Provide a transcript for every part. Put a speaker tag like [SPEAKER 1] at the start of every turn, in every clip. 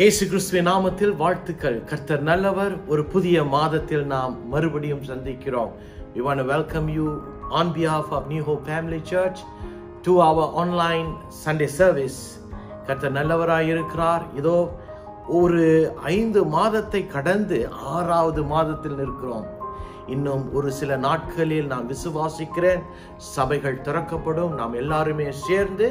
[SPEAKER 1] இயேசு கிறிஸ்துவின் நாமத்தில் வாழ்த்துக்கள். கர்த்தர் நல்லவர். ஒரு புதிய மாதத்தில் நாம் மறுபடியும் சந்திக்கிறோம். We want to welcome you on behalf of New Hope Family Church to our online Sunday service. கர்த்தர் நல்லவராய் இருக்கிறார். இதோ ஒரு 5 மாதத்தை கடந்து 6வது மாதத்தில் நிற்கிறோம். இன்னும் ஒரு சில நாட்களில் நான் விசுவாசிக்கிறேன், சபைகள் திறக்கப்படும். நாம் எல்லாருமே சேர்ந்து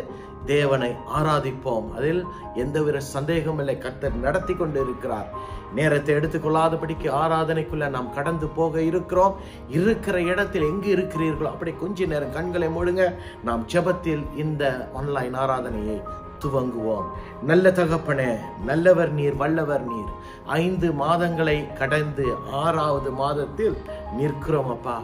[SPEAKER 1] தேவனை ஆராதிப்போம். அதில் எந்தவித சந்தேகம் இல்லை. கர்த்தர் நடத்தி கொண்டு இருக்கிறார். நேரத்தை எடுத்துக்கொள்ளாதபடிக்கு ஆராதனைக்குள்ள நாம் கடந்து போக இருக்கிறோம். இருக்கிற இடத்தில் எங்கு இருக்கிறீர்களோ அப்படி கொஞ்ச நேரம் கண்களை மூடுங்க. நாம் ஜெபத்தில் இந்த ஆன்லைன் ஆராதனையை துவங்குவோம். நல்ல தகப்பனே, நல்லவர் நீர், வல்லவர் நீர். 5 மாதங்களை கடந்து 6வது மாதத்தில் நிற்கிறோம் அப்பா.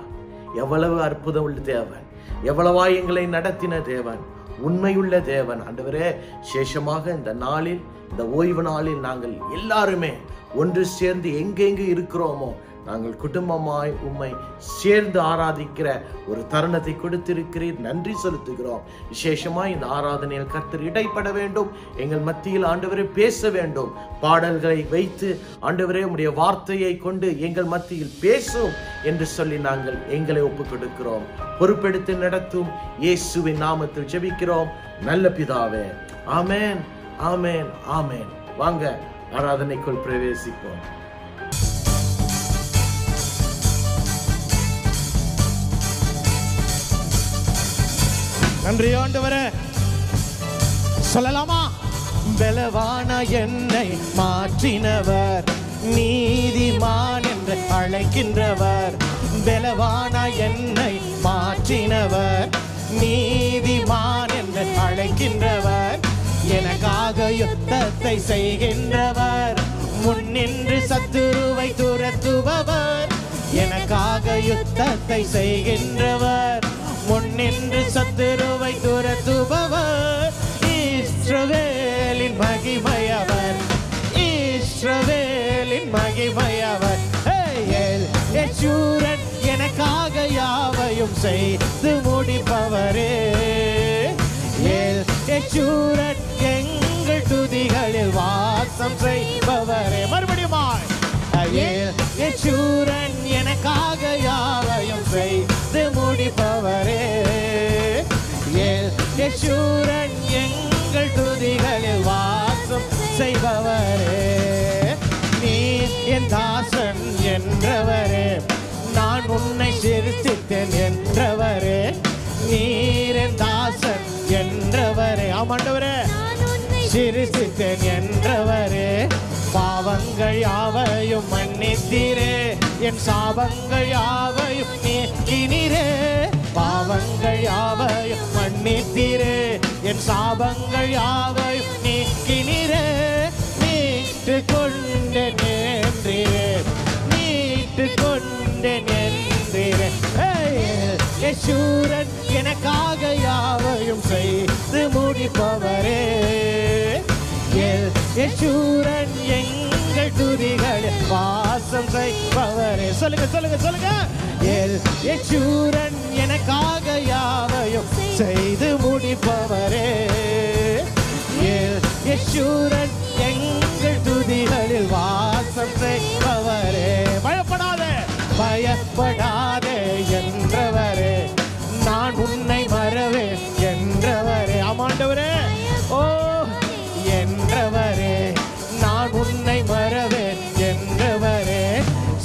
[SPEAKER 1] எவ்வளவு அற்புதம் உள்ள தேவன், எவ்வளவா எங்களை நடத்தின தேவன், உண்மையுள்ள தேவன். ஆண்டவரே, சேஷமாக இந்த நாளில், இந்த ஓய்வு நாளில் நாங்கள் எல்லாருமே ஒன்று சேர்ந்து எங்கெங்கு இருக்கிறோமோ நாங்கள் குடும்பமாய் உம்மை சேர்ந்து ஆராதிக்கிற ஒரு தருணத்தை கொடுத்திருக்கிறீர். நன்றி செலுத்துகிறோம். விசேஷமாய் இந்த ஆராதனையில் கர்த்தர் இடைப்பட வேண்டும். எங்கள் மத்தியில் ஆண்டவரே பேச வேண்டும். பாடல்களை வைத்து ஆண்டவரே உம்முடைய வார்த்தையை கொண்டு எங்கள் மத்தியில் பேசும் என்று சொல்லி நாங்கள் எங்களை ஒப்புக் கொடுக்கிறோம். பொறுப்பெடுத்து நடத்தும் இயேசுவின் நாமத்தில் ஜெபிக்கிறோம் நல்ல பிதாவே. ஆமென், ஆமென், ஆமென். வாங்க ஆராதனைக்குள் பிரவேசிப்போம்.
[SPEAKER 2] நன்றி ஆண்டவரே. சொல்லலாமா? பலவான என்னை மாற்றினவர், நீதிமான் என்று அழைக்கின்றவர். பலவான என்னை மாற்றினவர், நீதிமான் என்று அழைக்கின்றவர். எனக்காக யுத்தத்தை செய்கின்றவர், முன்னின்று சத்துருவை துரத்துபவர். எனக்காக யுத்தத்தை செய்கின்றவர், முன்னின்று சத்துருவை துரத்துபவர். இஸ்ரவேலின் மகிமையவர், இஸ்ரவேலின் மகிமையவர். யெஷூரன் எனக்காக யாவையும் செய்து முடிப்பவரே. யெஷூரன் எங்கள் துதிகளில் வாசம் செய்பவரே. மறுபடியுமாய் யெஷூரன் எனக்காக யாவையும் செய்து முடிப்பவரே. யெஷூரன் எங்கள் துதிகளில் வாசம் செய்பவரே. நீர் என் தாசன் என்றவரே, நான் உன்னை சிருஷ்டித்தேன் என்றவரே. நீர் என் தாசன் என்றவரே, ஆமாண்டவரே, சிருஷ்டித்தேன் என்றவரே. பாவங்கள் யாவையும் மன்னித்தீரே, என் சாபங்கள் யாவையும் நீக்கினீரே. பாவங்கள் யாவையும் மன்னித்தீரே, என் சாபங்கள் யாவையும் நீக்கினீரே. மீட்டு கொண்டேன் என்றீரே, மீட்டு கொண்டேன் என்றீரே. யெஷூரன் எனக்காக யாவையும் செய்து முடிப்பவரே. யெஷூரன் எங்கள் துதிகளில் வாசம் செய்பவரே. சொல்லுங்க, சொல்லுங்க, சொல்லுங்க. யெஷூரன் எனக்காக யாவையும் செய்து முடிப்பவரே. யெஷூரன் எங்கள் துதிகளில் வாசம் செய்பவரே. பயப்படாதே, பயப்படாதே என்றவரே, நான் உன்னை மறவேன் என்றவரே. ஆமாண்டவரே, ஓ என்றவரே, நான் உன்னை மறவேன் என்றவரே.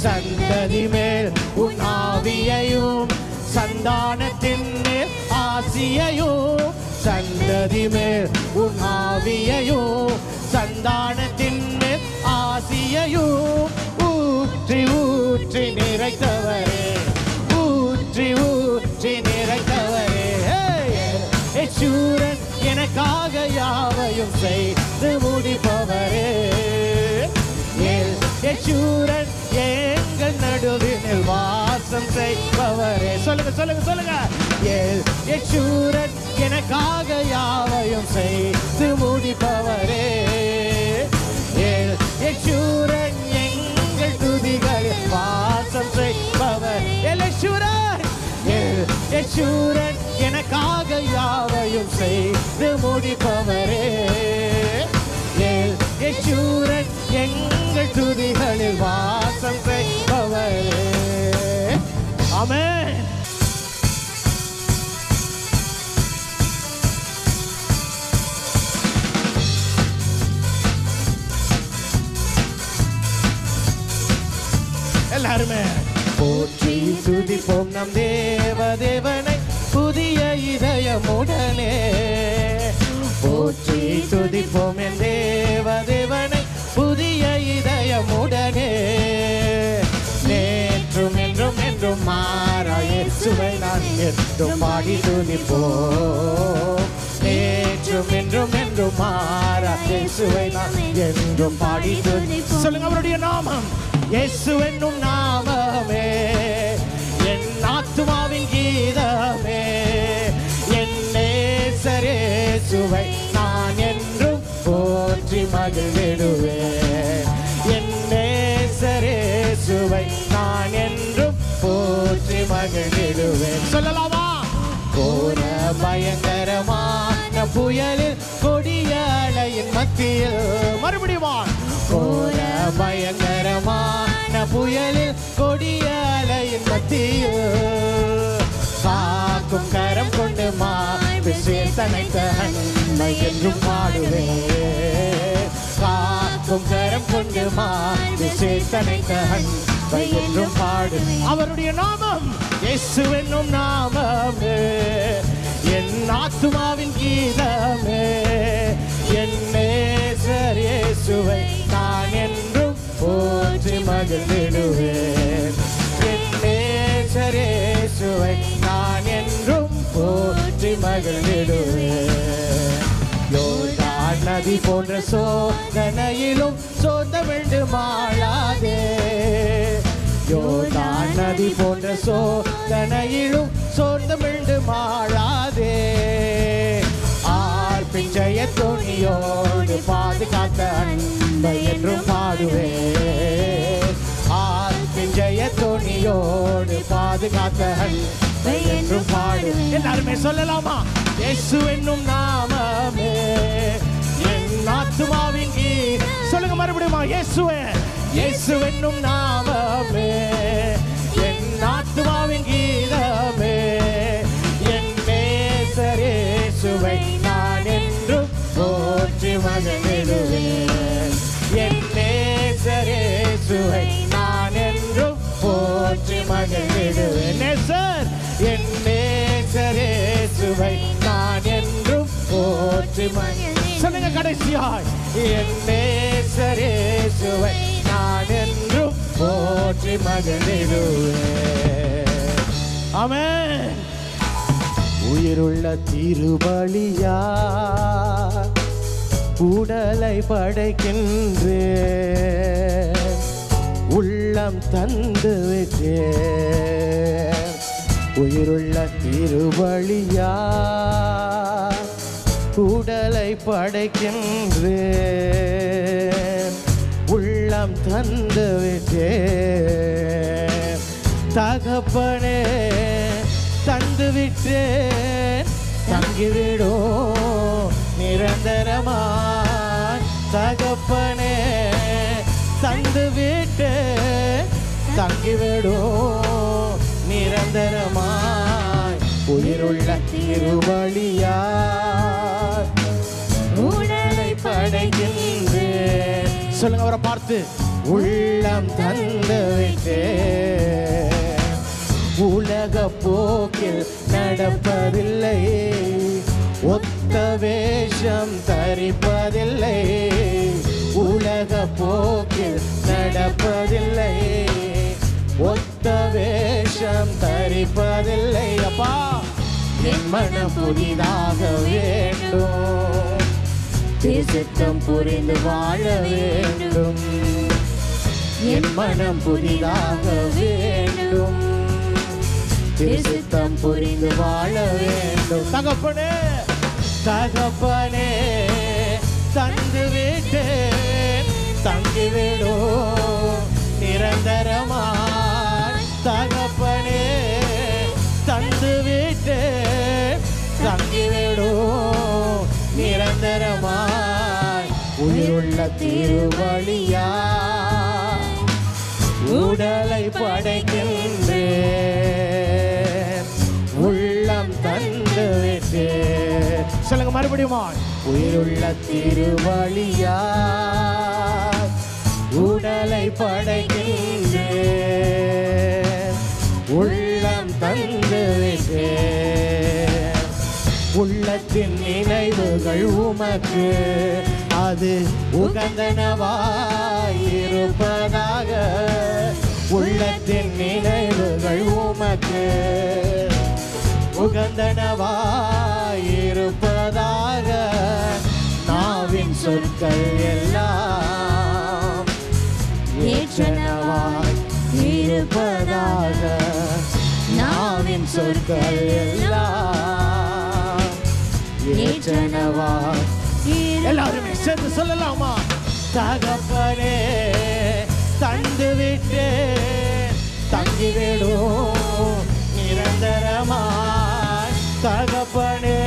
[SPEAKER 2] சந்ததி மேல் உன் ஆவியையும், சந்தானத்தின் மேல் ஆசியையும். சந்ததி மேல் உன் ஆவியையும், சந்தானத்தின் மேல் ஆசியையும் ஊற்றி ஊற்றி நிறைத்தவரே, ஊற்றி ஊற்றி நிறைத்தவரே. யெஷூரன் எனக்காக யாவையும் செய்து முடிப்பவரே. யெஷூரன் எங்கள் நடுவினில் வாசம் செய்பவரே. சொல்லுங்க, சொல்லுங்க, சொல்லுங்க. யெஷூரன் எனக்காக யாவையும் செய்து முடிப்பவரே. யெஷூரன் எங்கள் துதிகளில் வாசம் செய்பவர். யெஷூரன், யெஷூரன் எனக்காக யாவையும் செய்து முடிப்பவரே. யேசூரன் எங்கள் துதிகளில் வாசம் செய்பவரே. ஆமென். எல்லாருமே போற்றி துதிப்போம் நம் தேவனை புதிய இதயமுடனே. போற்றி துதிப்போம் என் தேவனை புதிய இதயமுடனே. நேற்றும் என்றும் என்றும் மாறா இயேசுவை நான் என்றும் பாடி துதிப்போம். நேற்றும் என்றும் என்றும் மாறா இயேசுவை நான் என்றும் பாடி துதிப்போம். சொல்லுங்க அவருடைய நாமம் இயேசு என்னும் நாமமே என் ஆத்துமாவின் கீதமே. என் நேசர் இயேசுவை நான் என்றும் போற்றி மகிழ்ந்திடுவேன். என் நேசர் இயேசுவை நான் என்றும் போற்றி மகிழ்ந்திடுவேன். சொல்லலாமா? கோர பயங்கரமான புயலில் கொடிய அலையின் மத்தியில் மறுபடியும் கோர பயங்கரமான புயலில் கொடிய அலையின் மத்தியில் காக்கும் கரம் கொண்டு சேர்த்தனைத்த அன்பை என்றும் பாடுவேன். காக்கும் கரம் கொண்டு சேர்த்தனைத்த அன்பை என்றும் பாடுவேன். அவருடைய நாமம் இயேசு என்னும் நாமமே என் ஆத்துமாவின் கீதமே. என் நேசர் இயேசுவை நான் என்றும் போற்றி மகிழ்ந்திடுவேன். என் நேசர் இயேசுவை நான் என்றும் போற்றி மகிழ்ந்திடுவேன். யோர்தான் நதி போன்ற சோதனையிலும் சோர்ந்தமிழ்ந்து மாளாதே. யோர்தான் நதி போன்ற சோதனையிலும் சோர்ந்தமிழ்ந்து மாளாதே. ஆர்ப்பின் ஜெயத்தோணியோடு பாதுகாத்த அன்பை என்றும் பாடுவேன். ஆர்ப்பின் ஜெயத்தோணியோடு பாதுகாத்த அன்பை என்றும் பாடுவேன். எல்லாருமே சொல்லலாமா? இயேசு என்னும் நாமமே என் ஆத்துமாவின் கீதமே. சொல்லுங்க மறுபடியுமா? இயேசுவே இயேசு என்னும் நாமமே என் ஆத்துமாவின் கீதமே. என் நேசர் இயேசுவை நான் என்றும் போற்றி மகிழ்ந்திடுவேன். என் நேசர் இயேசுவை நான் என்றும் போற்றி மகிழ்ந்திடுவேன். நேசர் என் நேசர் இயேசுவை நான் என்றும் போற்றி மகிழ்ந்திடுவேன். சொல்லுங்க கடைசியாய் என் நேசர் இயேசுவை நான் என்றும் போற்றி மகிழ்ந்திடுவேன். ஆமென். உயிருள்ள திருபலியா உடலை படைக்கின்றேன். உள்ளம் தந்து விட்டேன். உயிருள்ள திருபலியா உடலை படைக்கின்றேன். உள்ளம் தந்து விட்டேன். தகப்பனே தந்து விட்டேன். தங்கிவிடும் நிரந்தரமாய். தகப்பனே தந்து விட்டேன். தங்கிவிடும் நிரந்தரமாய். உயிருள்ள திருபலியாய் உடலை படைக்கின்றேன். சொல்லுங்க அவரை பார்த்து. உள்ளம் தந்து விட்டேன். உலக போக்கில் நடப்பதில்லை. ஒத்த வேஷம் தரிப்பதில்லை. உலக போக்கில் நடப்பதில்லை. ஒத்த வேஷம் தரிப்பதில்லை. அப்பா என் மனம் புதிதாக வேண்டும். திருச்சித்தம் புரிந்து வாழ வேண்டும். என் மனம் புதிதாக வேண்டும். திருச்சித்தம் புரிந்து வாழ வேண்டும். தகப்பனே தகப்பனே தந்து விட்டேன். தங்கிவிடும் நிரந்தரமாய். தகப்பனே தந்து விட்டேன். தங்கிவிடும் நிரந்தரமாய். உயிர் உயிருள்ள திருவழியா உடலை படைக்கின்றேன், உள்ளம் தந்து விட்டு. சொல்லுங்க மறுபடியுமா. உயிருள்ள திருவழியா உடலை படைக்கின்றேன், உள்ளம் தந்து விட்டு. உள்ளத்தின் நினைவுகள் உமக்கு அது உகந்தனவாயிருப்பதாக. உள்ளத்தின் நினைவுகள் உமக்கு உகந்தனவாயிருப்பதாக. நாவின் சொற்கள் எல்லாம் ஏற்றனவாய் இருப்பதாக. நாவின் சொற்கள் எல்லாம் ஏற்றனவாய். எல்லாருமே சேர்ந்து சொல்லலாமா. தகப்பனே தந்து விட்டு தங்கிவிடும் நிரந்தரமாய். தகப்பனே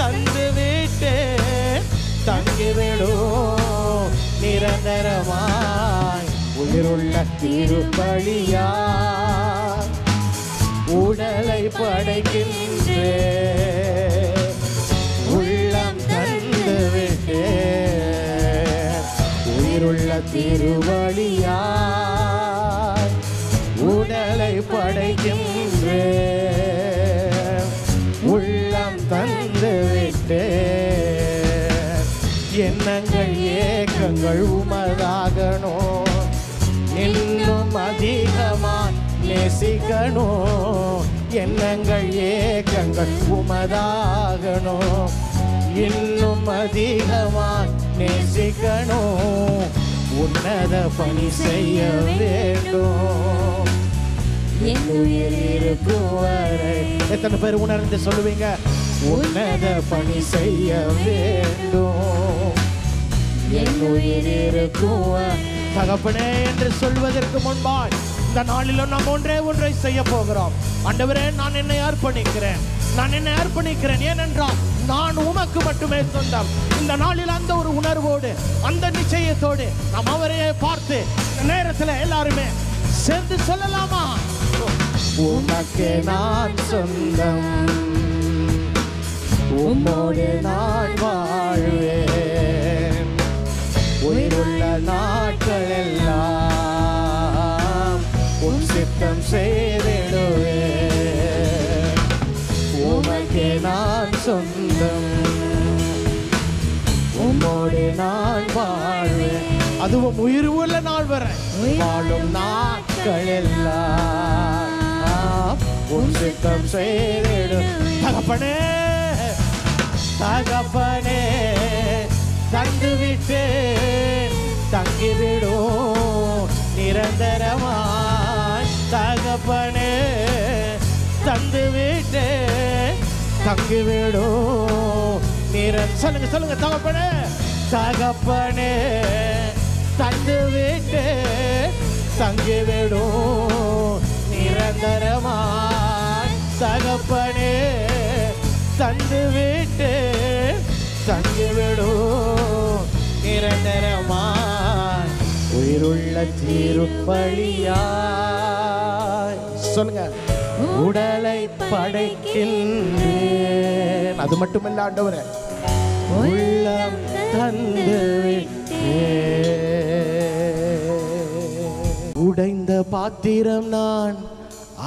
[SPEAKER 2] தந்து விட்டு தங்கிவிடும் நிரந்தரமாய். உயிருள்ள திருப்பலியா உடலை படைக்கின்றேன், உள்ளம் தந்து விட்டு. உயிருள்ள திருவழியா உடலை படைக்கின்றேன், உள்ளம் தந்து விட்டு. எண்ணங்கள் ஏக்கங்கள் உமதாகணும், இன்னும் அதிகமாய் நேசிக்கணும். எண்ணங்கள் ஏக்கங்கள் உமதாகணும், இன்னும் அதிகமாய் நேசிக்கணும். உன்னத பணி செய்ய வேண்டும் என் உயிர் இருக்கும் வரை. எத்தனை பேர் உணர்ந்து சொல்லுவீங்க. உன்னத பணி செய்ய வேண்டும் என் உயிர் இருக்கும். தகப்பனே என்று சொல்வதற்கு முன்பாய் இந்த நாளிலும் நாம் ஒன்றை செய்ய போகிறோம். ஆண்டவரே, நான் என்னை அர்ப்பணிக்கிறேன், நான் என்னை அர்ப்பணிக்கிறேன். ஏனென்றால் நான் உமக்கு மட்டுமே சொந்தம். இந்த நாளில் அந்த ஒரு உணர்வோடு அந்த நிச்சயத்தோடு நாம் அவரையே பார்த்து நேரத்தில் எல்லாருமே சேர்ந்து சொல்லலாமா. உமக்கு நான் சொந்தம், உம்மோடு நான் வாழ்வேன். உயிருள்ள நாட்கள் எல்லாம் உன் சித்தம் செய்திடுவேன். உமக்கு நான் சொந்தம், உம்மோடு நான் வாழ்வேன். அதுவும் உயிர் உள்ள நாள் வரை வாழும் நாட்கள் எல்லாம் உன் சித்தம் செய்திடும். தகப்பனே தகப்பனே தந்து விட்டு தங்கிவிடும் நிரந்தரமாய். தகப்பனே தந்து விட்டு தங்கிவிடும் சொல்லுங்க சொல்லுங்க. தகப்பனே தகப்பனே தந்து விட்டு தங்கிவிடும் நிரந்தரமாய். தகப்பனே தந்து விட்டு தங்கிவிடும் நிரந்தரமாய். உயிருள்ள திருப்பலியாய் சொல்லுங்க. உடலை படைக்கின்றேன். அது மட்டுமல்ல ஆண்டவரே, உள்ளம் தந்து விட்டேன். உடைந்த பாத்திரம் நான்,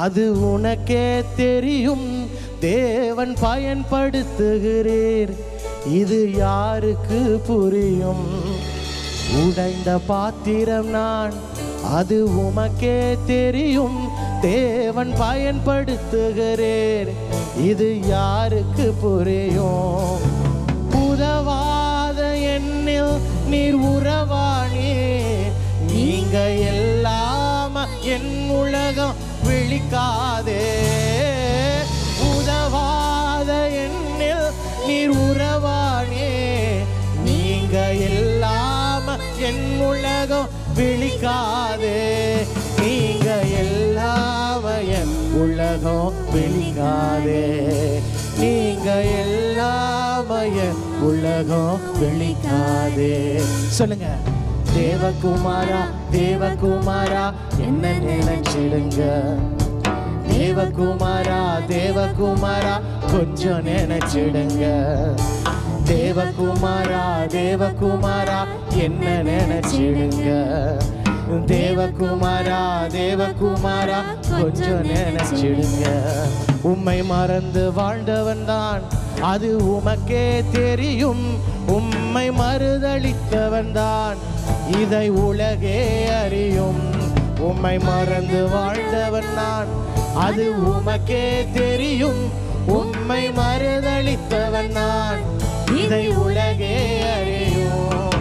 [SPEAKER 2] அது உனக்கே தெரியும். தேவன் பயன்படுத்துகிறீர், இது யாருக்கு புரியும்? உடைந்த பாத்திரம் நான், அது உமக்கே தெரியும். தேவன் பயன்படுத்துகிறீர், இது யாருக்கு புரியும்? உதவாத என்னில் நீர் உறவானே, நீங்க எல்லாம் என் உலகம் விழிக்காதே. உதவாத என்னில் நீர் உறவானே, நீங்க எல்லாம் என் உலகம் விழிக்காதே. நீங்க எல்லாம் என் உலகம் விழிக்காதே. நீங்க எல்லாமைய உலகம் விழிக்காதே. சொல்லுங்க. தேவகுமாரா தேவகுமாரா என்ன நினைச்சிடுங்க. தேவகுமாரா தேவகுமாரா கொஞ்சம் நினைச்சிடுங்க. தேவகுமாரா தேவகுமாரா என்ன நினைச்சிடுங்க. தேவகுமாரா தேவகுமாரா கொஞ்சம் நினைச்சிடுங்க. உம்மை மறந்து வாழ்ந்தவன் தான் அது உமக்கே தெரியும். உம்மை மறுதளித்தவன் தான் இதை உலகே அறியும். உம்மை மறந்து வாழ்ந்தவன் நான் அது உமக்கே தெரியும். உம்மை மறுதளித்தவன் நான் இதை உலகே அறியும்.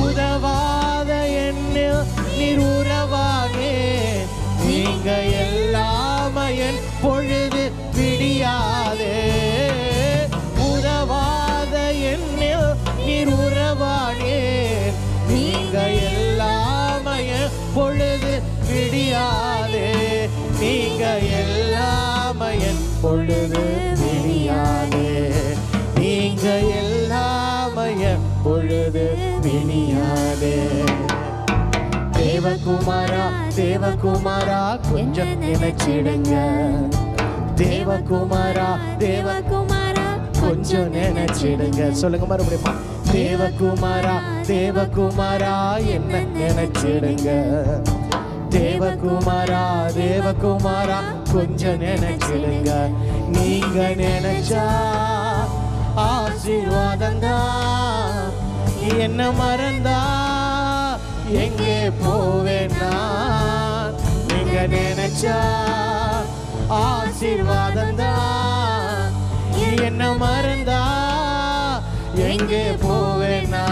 [SPEAKER 2] உதவாத என்னில் நீர் உறவானே. நீங்க எல்லாமே என் பொழுது விடியாதே. உதவாத என்னில் நீர் உறவானே. நீங்க எல்லாமே என் பொழுது விடியாதே. நீங்க எல்லாமே என் பொழுது விடியாதே. நீங்க எல்லாமே என் பொழுது விடியாதே. தேவகுமாரா தேவகுமாரா கொஞ்சம் நினைச்சிடுங்க. தேவகுமாரா தேவகுமாரா கொஞ்சம் நினைச்சிடுங்க. சொல்லுங்க மறுபடியும். தேவகுமாரா தேவகுமாரா என்ன நினைச்சிடுங்க. தேவகுமாரா தேவகுமாரா கொஞ்சம் நினைச்சிடுங்க. நீங்க நினைச்சா ஆசீர்வாதம் தான். என்ன மறந்தா எங்கே போவேன்னா. நீங்க நினைச்சா ஆசீர்வாதம் தான். என்ன மறந்தா எங்கே போவேன்னா.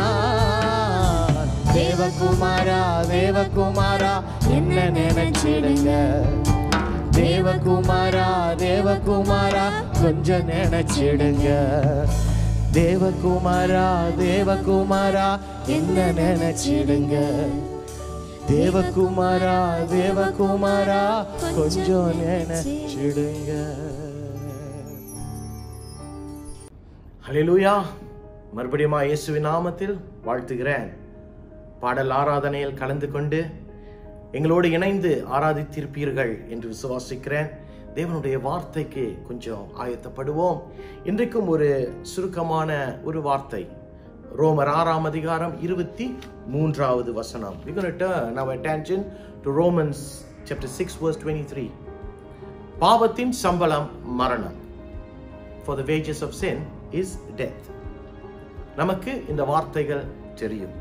[SPEAKER 2] தேவகுமாரா தேவகுமாரா என்ன நினைச்சிடுங்க. தேவகுமாரா தேவகுமாரா கொஞ்சம் நினைச்சிடுங்க. தேவகுமாரா தேவகுமாரா என்ன நினைச்சிடுங்க. தேவகுமாரா தேவகுமாரா கொஞ்சம் நினைச்சிடுங்க.
[SPEAKER 1] ஹல்லேலூயா. மறுபடியும் இயேசுவின் நாமத்தில் வாழ்த்துகிறேன். பாடல் ஆராதனையில் கலந்து கொண்டு எங்களோடு இணைந்து ஆராதித்திருப்பீர்கள் என்று விசுவாசிக்கிறேன். தேவனுடைய வார்த்தைக்கு கொஞ்சம் ஆயத்தப்படுவோம். இன்றைக்கும் ஒரு சுருக்கமான ஒரு வார்த்தை. ரோமர் 6ஆம் அதிகாரம் 23வது வசனம். We're going to turn our attention to Romans chapter 6 verse 23. பாவத்தின் சம்பளம் மரணம். For the wages of sin is death. நமக்கு இந்த வார்த்தைகள் தெரியும்.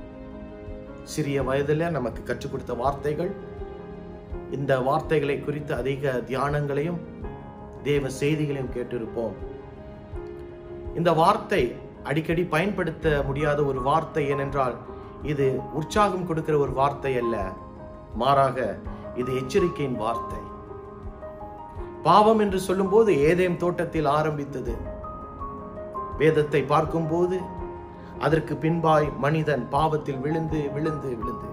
[SPEAKER 1] சிறிய வயதில் நமக்கு கற்றுக் கொடுத்த வார்த்தைகள். இந்த வார்த்தைகளை குறித்து அதிக தியானங்களையும் தேவ செய்திகளையும் கேட்டிருப்போம். இந்த வார்த்தை அடிக்கடி பயன்படுத்த முடியாத ஒரு வார்த்தை. ஏனென்றால் இது உற்சாகம் கொடுக்கிற ஒரு வார்த்தை அல்ல, மாறாக இது எச்சரிக்கையின் வார்த்தை. பாவம் என்று சொல்லும் போது ஏதேன் தோட்டத்தில் ஆரம்பித்தது. வேதத்தை பார்க்கும் போது அதற்கு பின்பாய் மனிதன் பாவத்தில் விழுந்து விழுந்து விழுந்து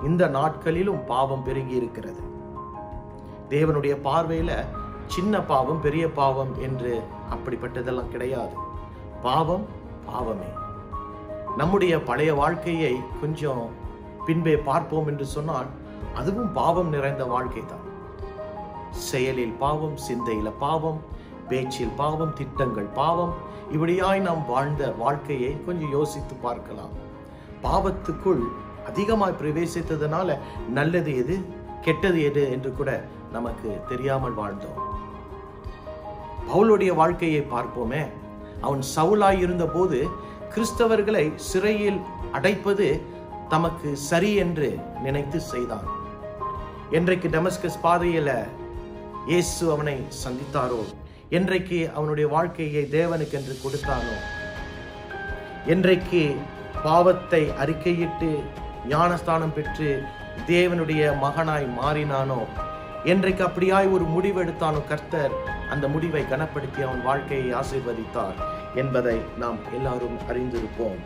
[SPEAKER 1] இந்த நாட்களிலும் பாவம் பெருகி இருக்கிறது. தேவனுடைய பார்வையில சின்ன பாவம் பெரிய பாவம் என்று அப்படிப்பட்டதெல்லாம் கிடையாது. பாவம் பாவமே. நம்முடைய பழைய வாழ்க்கையை கொஞ்சம் பின்பே பார்ப்போம் என்று சொன்னால் அதுவும் பாவம் நிறைந்த வாழ்க்கை தான். செயலில் பாவம், சிந்தையில பாவம், பேச்சில் பாவம், திட்டங்கள் பாவம். இப்படியாய் நாம் வாழ்ந்த வாழ்க்கையை கொஞ்சம் யோசித்து பார்க்கலாம். பாவத்துக்குள் அதிகமாய் பிரவேசித்ததுனால நல்லது எது கெட்டது எது என்று கூட நமக்கு தெரியாமல் வாழ்ந்தோம். பவுலுடைய வாழ்க்கையை பார்ப்போமே. அவன் சவுலாய் இருந்த போது கிறிஸ்தவர்களை சிறையில் அடைப்பது தமக்கு சரி என்று நினைத்து செய்தான். என்றைக்கு டமஸ்கஸ் பாதையில இயேசு அவனை சந்தித்தாரோ, என்றைக்கு அவனுடைய வாழ்க்கையை தேவனுக்கு என்று கொடுத்தானோ, என்றைக்கு பாவத்தை அறிக்கையிட்டு ஞானஸ்தானம் பெற்று தேவனுடைய மகனாய் மாறினானோ, என்றைக்கு அப்படியாய் ஒரு முடிவெடுத்தானோ, கர்த்தர் அந்த முடிவை கனப்படுத்தி அவன் வாழ்க்கையை ஆசீர்வதித்தார் என்பதை நாம் எல்லாரும் அறிந்திருப்போம்.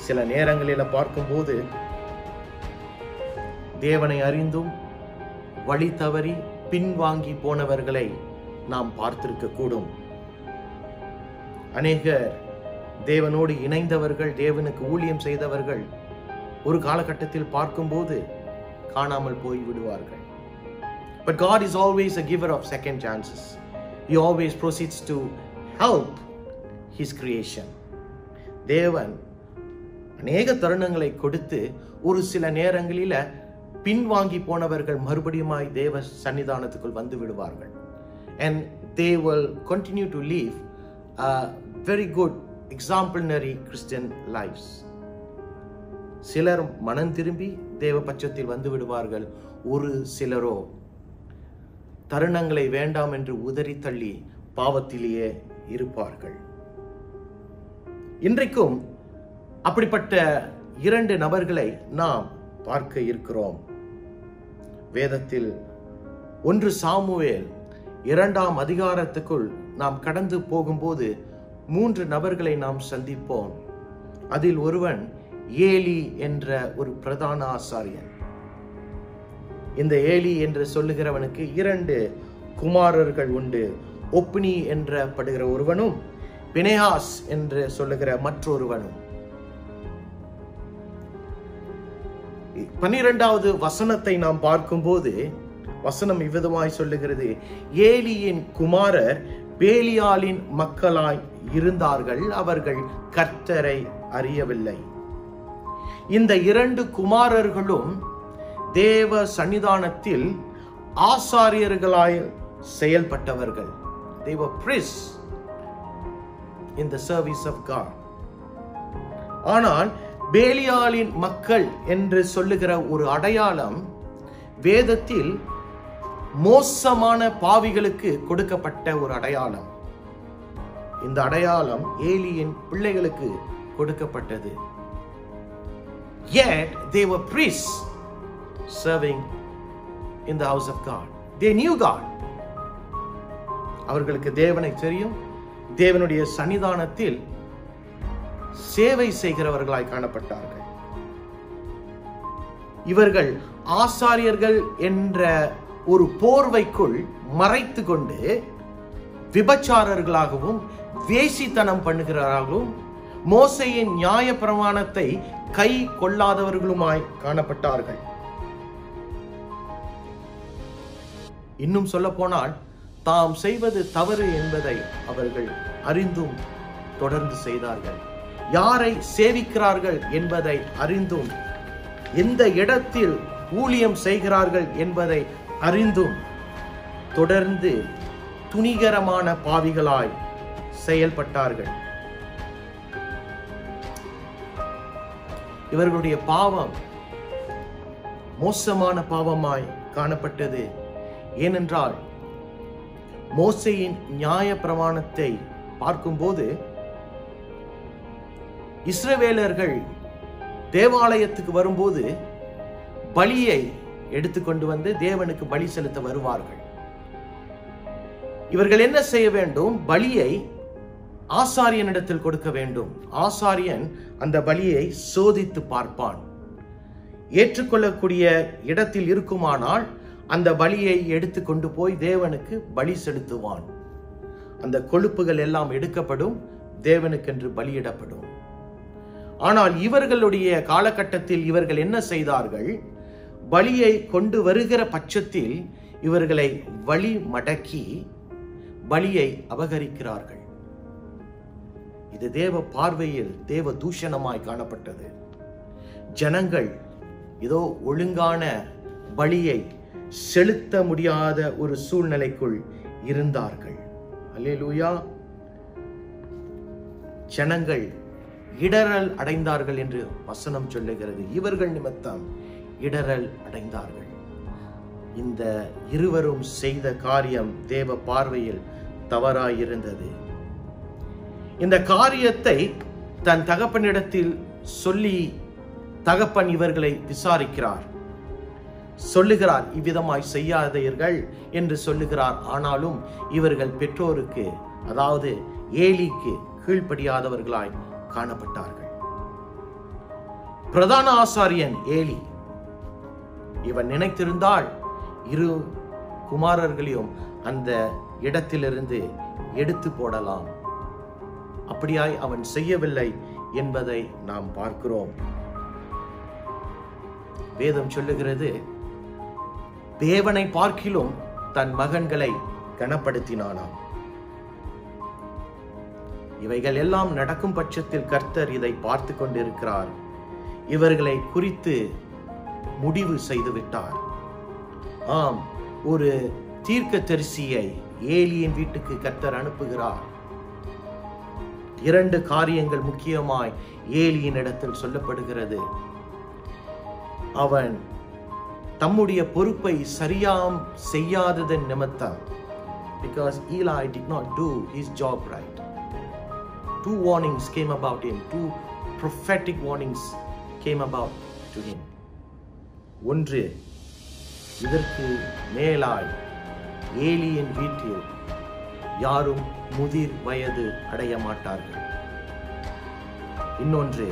[SPEAKER 1] சில நேரங்களில் பார்க்கும்போது தேவனை அறிந்தும் வழி தவறி பின்வாங்கி போனவர்களை நாம் பார்த்திருக்க கூடும். அநேகர் தேவனோடு இணைந்தவர்கள், தேவனுக்கு ஊழியம் செய்தவர்கள் ஒரு காலகட்டத்தில் பார்க்கும்போது காணாமல் போய் விடுவார்கள். But God is always a giver of second chances. He always proceeds to help His creation. தேவன் அநேக தருணங்களை கொடுத்து ஒரு சில நேரங்களில பின்வாங்கி போனவர்கள் மறுபடியுமாய் தேவ சன்னிதானத்துக்குள் வந்து விடுவார்கள். And they will continue to live a very good exemplary Christian lives. சிலர் மனம் திரும்பி தேவ பட்சத்தில் வந்து விடுவார்கள். ஒரு சிலரோ தருணங்களை வேண்டாம் என்று உதறி தள்ளி பாவத்திலேயே இருப்பார்கள். இன்றைக்கும் அப்படிப்பட்ட 2 நபர்களை நாம் பார்க்க இருக்கிறோம். வேதத்தில் 1 சாமுவேல் 2ஆம் அதிகாரத்துக்குள் நாம் கடந்து போகும்போது 3 நபர்களை நாம் சந்திப்போம். அதில் ஒருவன் ஏலி என்ற ஒரு பிரதான ஆசாரியன். இந்த ஏலி என்று சொல்லுகிறவனுக்கு 2 குமாரர்கள் உண்டு. ஒப்னி என்ற படுகிற ஒருவனும் பினேகாஸ் என்று சொல்லுகிற மற்றொருவனும். 12வது வசனத்தை நாம் பார்க்கும்போது வசனம் இவ்விதமாய் சொல்லுகிறது, ஏலியின் குமாரர் பேலியாலின் மக்களாய் இருந்தார்கள், அவர்கள் கர்த்தரை அறியவில்லை. இந்த 2 குமாரர்களும் தேவ சன்னிதானத்தில் ஆசாரியர்களாய் செயல்பட்டவர்கள். They were priests in the service of God. ஆனால் பேலியாலின் மக்கள் என்று சொல்லுகிற ஒரு அடையாளம் வேதத்தில் மோசமான பாவிகளுக்கு கொடுக்கப்பட்ட ஒரு அடையாளம். இந்த அடையாளம் ஏலியின் பிள்ளைகளுக்கு கொடுக்கப்பட்டது. Yet they were priests serving in the house of God. They knew God. அவர்களுக்கு தேவனை தெரியும். தேவனுடைய சன்னிதானத்தில் சேவை செய்கிறவர்களாய் காணப்பட்டார்கள். இவர்கள் ஆசாரியர்கள் என்ற ஒரு போர்வைக்குள் மறைத்து கொண்டு விபச்சாரர்களாகவும் வேசித்தனம் பண்ணுகிறார்களும் மோசேயின் நியாய பிரமாணத்தை கை கொள்ளாதவர்களுமாய் காணப்பட்டார்கள். இன்னும் சொல்ல போனால் தாம் செய்வது தவறு என்பதை அவர்கள் அறிந்தும் தொடர்ந்து செய்தார்கள். யாரை சேவிக்கிறார்கள் என்பதை அறிந்தும், எந்த இடத்தில் ஊழியம் செய்கிறார்கள் என்பதை அறிந்தும் தொடர்ந்து துணிகரமான பாவிகளாய் செயல்பட்டார்கள். இவர்களுடைய பாவம் மோசமான பாவமாய் காணப்பட்டது. ஏனென்றால் மோசேயின் நியாய பிரமாணத்தை பார்க்கும்போது இஸ்ரவேலர்கள் தேவாலயத்துக்கு வரும்போது பலியை எடுத்துக்கொண்டு வந்து தேவனுக்கு பலி செலுத்த வருவார்கள். இவர்கள் என்ன செய்ய வேண்டும்? பலியை ஆசாரியனிடத்தில் கொடுக்க வேண்டும். ஆசாரியன் அந்த பலியை சோதித்து பார்ப்பான். ஏற்றுக்கொள்ளக்கூடிய இடத்தில் இருக்குமானால் அந்த பலியை எடுத்து கொண்டு போய் தேவனுக்கு பலி செலுத்துவான். அந்த கொழுப்புகள் எல்லாம் எடுக்கப்படும், தேவனுக்கென்று பலியிடப்படும். ஆனால் இவர்களுடைய காலகட்டத்தில் இவர்கள் என்ன செய்தார்கள்? பலியை கொண்டு வருகிற பட்சத்தில் இவர்களை வழி மடக்கி பலியை அபகரிக்கிறார்கள். இது தேவ பார்வையில் தேவ தூஷணமாய் காணப்பட்டது. ஜனங்கள் ஏதோ ஒழுங்கான பலியை செலுத்த முடியாத ஒரு சூழ்நிலைக்குள் இருந்தார்கள். அல்லேலூயா. ஜனங்கள் இடறல் அடைந்தார்கள் என்று வசனம் சொல்லுகிறது. இவர்கள் நிமித்தம் இடறல் அடைந்தார்கள். இந்த இருவரும் செய்த காரியம் தேவ பார்வையில் தவறாயிருந்தது. இந்த காரியத்தை தன் தகப்பனிடத்தில் சொல்லி தகப்பன் இவர்களை விசாரிக்கிறார். சொல்லுகிறார், இவ்விதமாய் செய்யாதீர்கள் என்று சொல்லுகிறார். ஆனாலும் இவர்கள் பெற்றோருக்கு, அதாவது ஏலிக்கு கீழ்ப்படியாதவர்களாய் காணப்பட்டார்கள். பிரதான ஆசாரியன் ஏலி, இவன் நினைத்திருந்தால் 2 குமாரர்களையும் அந்த இடத்திலிருந்து எடுத்து போடலாம். அப்படியாய் அவன் செய்யவில்லை என்பதை நாம் பார்க்கிறோம். வேதம் சொல்லுகிறது, தேவனை பார்க்கிலும் தன் மகன்களை கனப்படுத்தினானாம். இவைகள் எல்லாம் நடக்கும் பட்சத்தில் கர்த்தர் இதை பார்த்து கொண்டிருக்கிறார். இவர்களை குறித்து முடிவு செய்துவிட்டார். ஆம், ஒரு தீர்க்கதரிசியை ஏலியின் வீட்டுக்கு கர்த்தர் அனுப்புகிறார். 2 காரியங்கள் முக்கியமாய் ஏலியின் இடத்தில் சொல்லப்படுகிறது. அவன் தம்முடைய பொறுப்பை சரியாம் செய்யாததன் நிமித்தம், because Eli did not do his job right. 2 warnings came about him. 2 prophetic warnings came about to him. ஒன்று, இதற்கு மேலாய் ஏலியின் வீட்டில் யாரும் முதிர் வயது அடைய மாட்டார்கள். இன்னொன்று,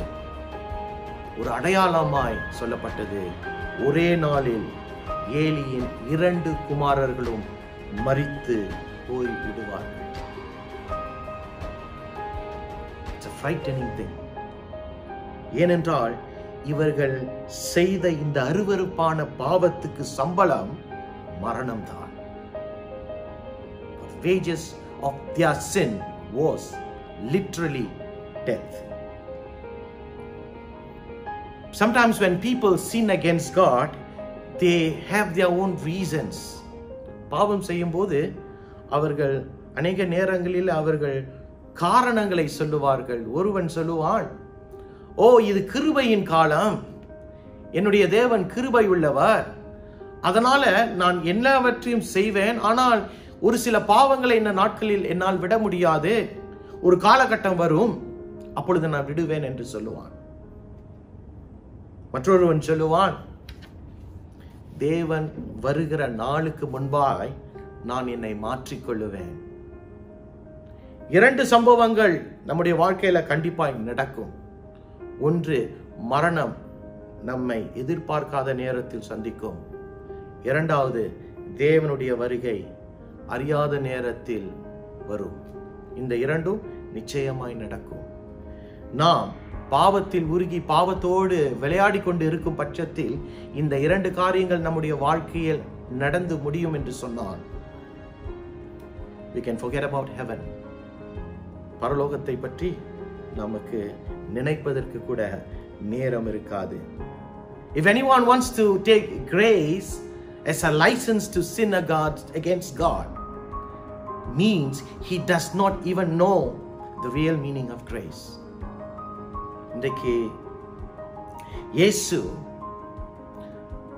[SPEAKER 1] ஒரு அடையாளமாய் சொல்லப்பட்டது, ஒரே நாளில் ஏலியின் 2 குமாரர்களும் மரித்து போய் விடுவார்கள். It's a frightening thing. ஏனென்றால் இவர்கள் செய்த இந்த அருவருப்பான பாவத்துக்கு சம்பளம் மரணம்தான். The wages of their sin was literally death. Sometimes when people sin against God, they have their own reasons. பாவம் செய்யும் போது அவர்கள் அநேக நேரங்களில் அவர்கள் காரணங்களை சொல்லுவார்கள். ஒருவன் சொல்லுவான், ஓ, இது கிருபையின் காலம், என்னுடைய தேவன் கிருபை உள்ளவர், அதனால நான் எல்லாவற்றையும் செய்வேன், ஆனால் ஒரு சில பாவங்களை இந்த நாட்களில் என்னால் விட முடியாது, ஒரு காலகட்டம் வரும், அப்பொழுது நான் விடுவேன் என்று சொல்லுவான். மற்றொருவன் சொல்லுவான், தேவன் வருகிற நாளுக்கு முன்பாய் நான் என்னை மாற்றிக்கொள்ளுவேன். 2 சம்பவங்கள் நம்முடைய வாழ்க்கையில கண்டிப்பாய் நடக்கும். ஒன்று, மரணம் நம்மை எதிர்பார்க்காத நேரத்தில் சந்திக்கும். 2வது, தேவனுடைய வருகை அறியாத நேரத்தில் வரும். இந்த 2ம் நிச்சயமாய் நடக்கும். நாம் பாவத்தில் உருகி பாவத்தோடு விளையாடி கொண்டு இருக்கும் பட்சத்தில் இந்த 2 காரியங்கள் நம்முடைய வாழ்க்கையில் நடந்து முடியும் என்று சொன்னான். We can forget about heaven. பரலோகத்தை பற்றி நமக்கு நினைப்பதற்கு கூட நேரம் இருக்காது. If anyone wants to take grace as a license to sin against God, means he does not even know the real meaning of grace. இன்றைக்கு இயேசு